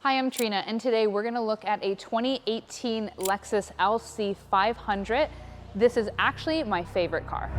Hi, I'm Trina, and today we're gonna look at a 2018 Lexus LC 500. This is actually my favorite car.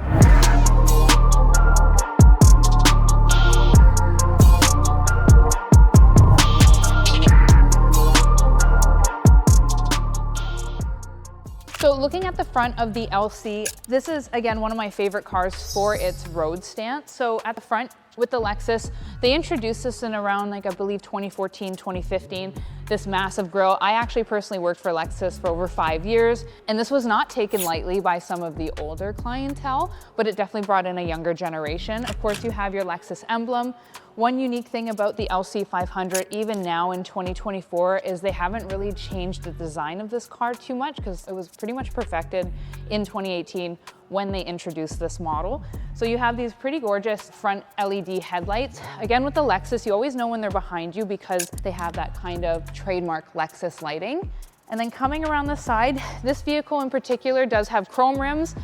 So looking at the front of the LC, this is again one of my favorite cars for its road stance. So at the front with the Lexus, they introduced this in around I believe 2014, 2015, this massive grille. I actually personally worked for Lexus for over 5 years, and this was not taken lightly by some of the older clientele, but it definitely brought in a younger generation. Of course, you have your Lexus emblem. One unique thing about the LC 500, even now in 2024, is they haven't really changed the design of this car too much because it was pretty much perfected in 2018 when they introduced this model. So you have these pretty gorgeous front LED headlights. Again, with the Lexus, you always know when they're behind you because they have that kind of trademark Lexus lighting. And then coming around the side, this vehicle in particular does have chrome rims.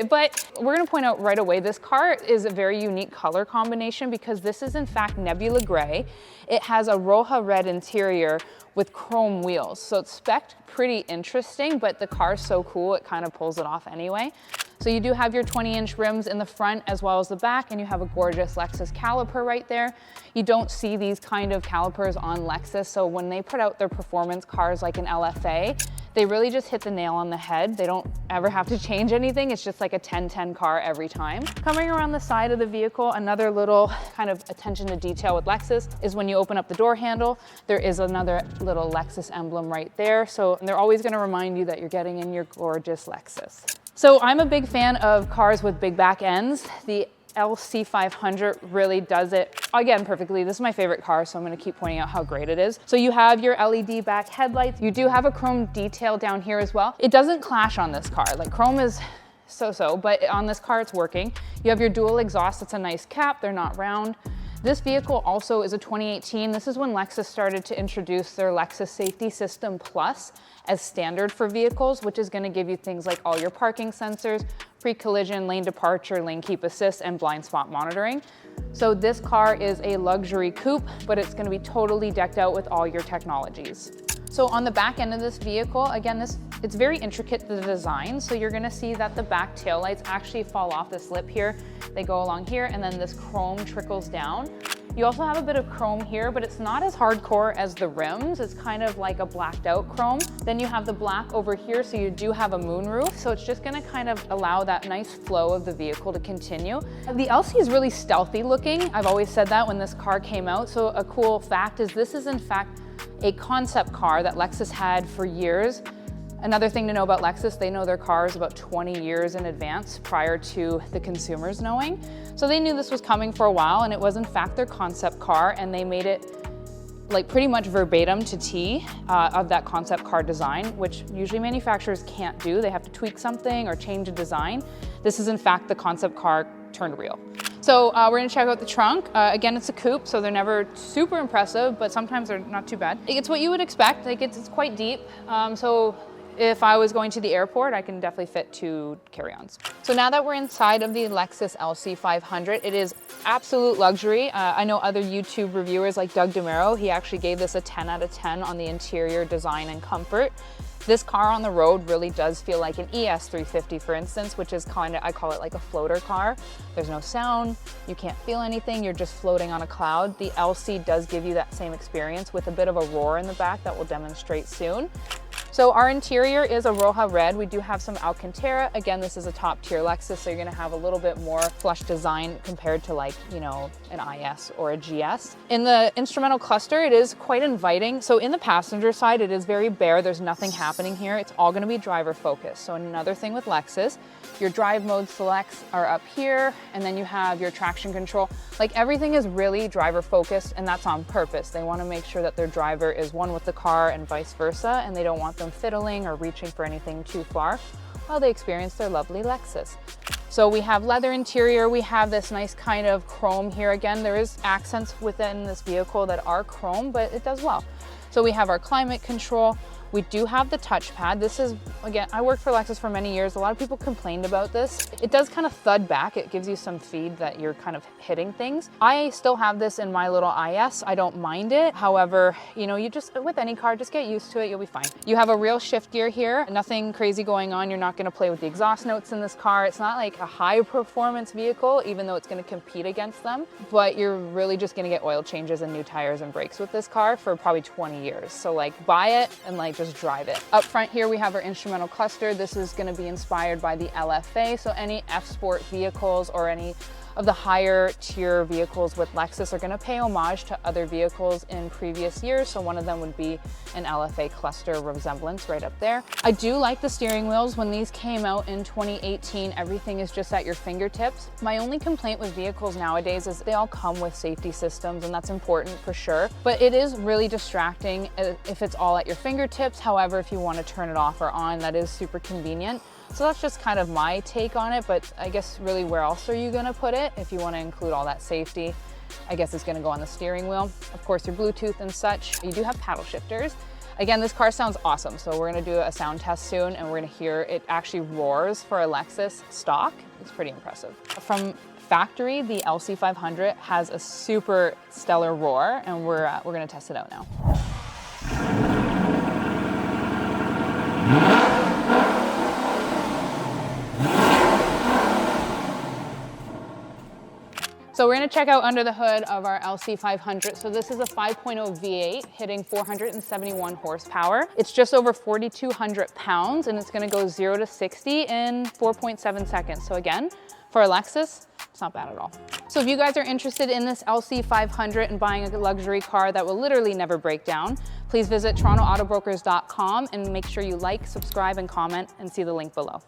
But we're gonna point out right away, this car is a very unique color combination because this is in fact nebula gray. It has a Roja red interior with chrome wheels. So it's spec'd pretty interesting, but the car's so cool, it kind of pulls it off anyway. So you do have your 20-inch rims in the front as well as the back, and you have a gorgeous Lexus caliper right there. You don't see these kind of calipers on Lexus, so when they put out their performance cars like an LFA, they really just hit the nail on the head. They don't ever have to change anything. It's just like a 10-10 car every time. Coming around the side of the vehicle, another little kind of attention to detail with Lexus is when you open up the door handle, there is another little Lexus emblem right there. So they're always gonna remind you that you're getting in your gorgeous Lexus. So I'm a big fan of cars with big back ends. The LC 500 really does it, again, perfectly. This is my favorite car, so I'm gonna keep pointing out how great it is. So you have your LED back headlights. You do have a chrome detail down here as well. It doesn't clash on this car. Like chrome is so-so, but on this car, it's working. You have your dual exhaust. It's a nice cap. They're not round. This vehicle also is a 2018. This is when Lexus started to introduce their Lexus Safety System Plus as standard for vehicles, which is gonna give you things like all your parking sensors, pre-collision, lane departure, lane keep assist, and blind spot monitoring. So this car is a luxury coupe, but it's gonna be totally decked out with all your technologies. So on the back end of this vehicle, again, it's very intricate, the design. So you're gonna see that the back taillights actually fall off this lip here. They go along here, and then this chrome trickles down. You also have a bit of chrome here, but it's not as hardcore as the rims. It's kind of like a blacked out chrome. Then you have the black over here, so you do have a moonroof. So it's just gonna kind of allow that nice flow of the vehicle to continue. The LC is really stealthy looking. I've always said that when this car came out. So a cool fact is this is in fact a concept car that Lexus had for years. Another thing to know about Lexus, they know their cars about 20 years in advance prior to the consumers knowing. So they knew this was coming for a while, and it was in fact their concept car, and they made it like pretty much verbatim to T of that concept car design, which usually manufacturers can't do. They have to tweak something or change a design. This is in fact the concept car turned real. So we're gonna check out the trunk. Again, it's a coupe, so they're never super impressive, but sometimes they're not too bad. It's what you would expect. Like it's quite deep. So if I was going to the airport, I can definitely fit 2 carry-ons. So now that we're inside of the Lexus LC 500, it is absolute luxury. I know other YouTube reviewers like Doug DeMero, he actually gave this a 10 out of 10 on the interior design and comfort. This car on the road really does feel like an ES350, for instance, which is I call it like a floater car. There's no sound, you can't feel anything, you're just floating on a cloud. The LC does give you that same experience with a bit of a roar in the back that we'll demonstrate soon. So our interior is a Roja red. We do have some Alcantara. Again, this is a top tier Lexus, so you're gonna have a little bit more flush design compared to like, you know, an IS or a GS. In the instrumental cluster, it is quite inviting. So in the passenger side, it is very bare. There's nothing happening here. It's all gonna be driver focused. So another thing with Lexus, your drive mode selects are up here, and then you have your traction control. Like everything is really driver focused, and that's on purpose. They wanna make sure that their driver is one with the car and vice versa, and they don't want them fiddling or reaching for anything too far while they experience their lovely Lexus. So we have leather interior, we have this nice kind of chrome here. Again, there is accents within this vehicle that are chrome, but it does well. So we have our climate control. We do have the touchpad. This is, again, I worked for Lexus for many years. A lot of people complained about this. It does kind of thud back. It gives you some feed that you're kind of hitting things. I still have this in my little IS. I don't mind it. However, you know, you just, with any car, just get used to it. You'll be fine. You have a real shift gear here. Nothing crazy going on. You're not going to play with the exhaust notes in this car. It's not like a high performance vehicle, even though it's going to compete against them. But you're really just going to get oil changes and new tires and brakes with this car for probably 20 years. So like buy it and like just drive it. Up front here we have our instrumental cluster. This is going to be inspired by the LFA, so any F-Sport vehicles or any of the higher tier vehicles with Lexus are going to pay homage to other vehicles in previous years. So one of them would be an LFA cluster resemblance right up there. I do like the steering wheels. When these came out in 2018, everything is just at your fingertips. My only complaint with vehicles nowadays is they all come with safety systems, and that's important for sure. But it is really distracting if it's all at your fingertips. However, if you want to turn it off or on, that is super convenient. So that's just kind of my take on it, but I guess really where else are you gonna put it if you wanna include all that safety? I guess it's gonna go on the steering wheel. Of course, your Bluetooth and such. You do have paddle shifters. Again, this car sounds awesome, so we're gonna do a sound test soon and we're gonna hear it actually roars for a Lexus stock. It's pretty impressive. From factory, the LC500 has a super stellar roar, and we're gonna test it out now. So we're gonna check out under the hood of our LC500. So this is a 5.0 V8 hitting 471 horsepower. It's just over 4,200 pounds, and it's gonna go 0 to 60 in 4.7 seconds. So again, for a Lexus, it's not bad at all. So if you guys are interested in this LC500 and buying a luxury car that will literally never break down, please visit TorontoAutobrokers.com and make sure you like, subscribe, and comment, and see the link below.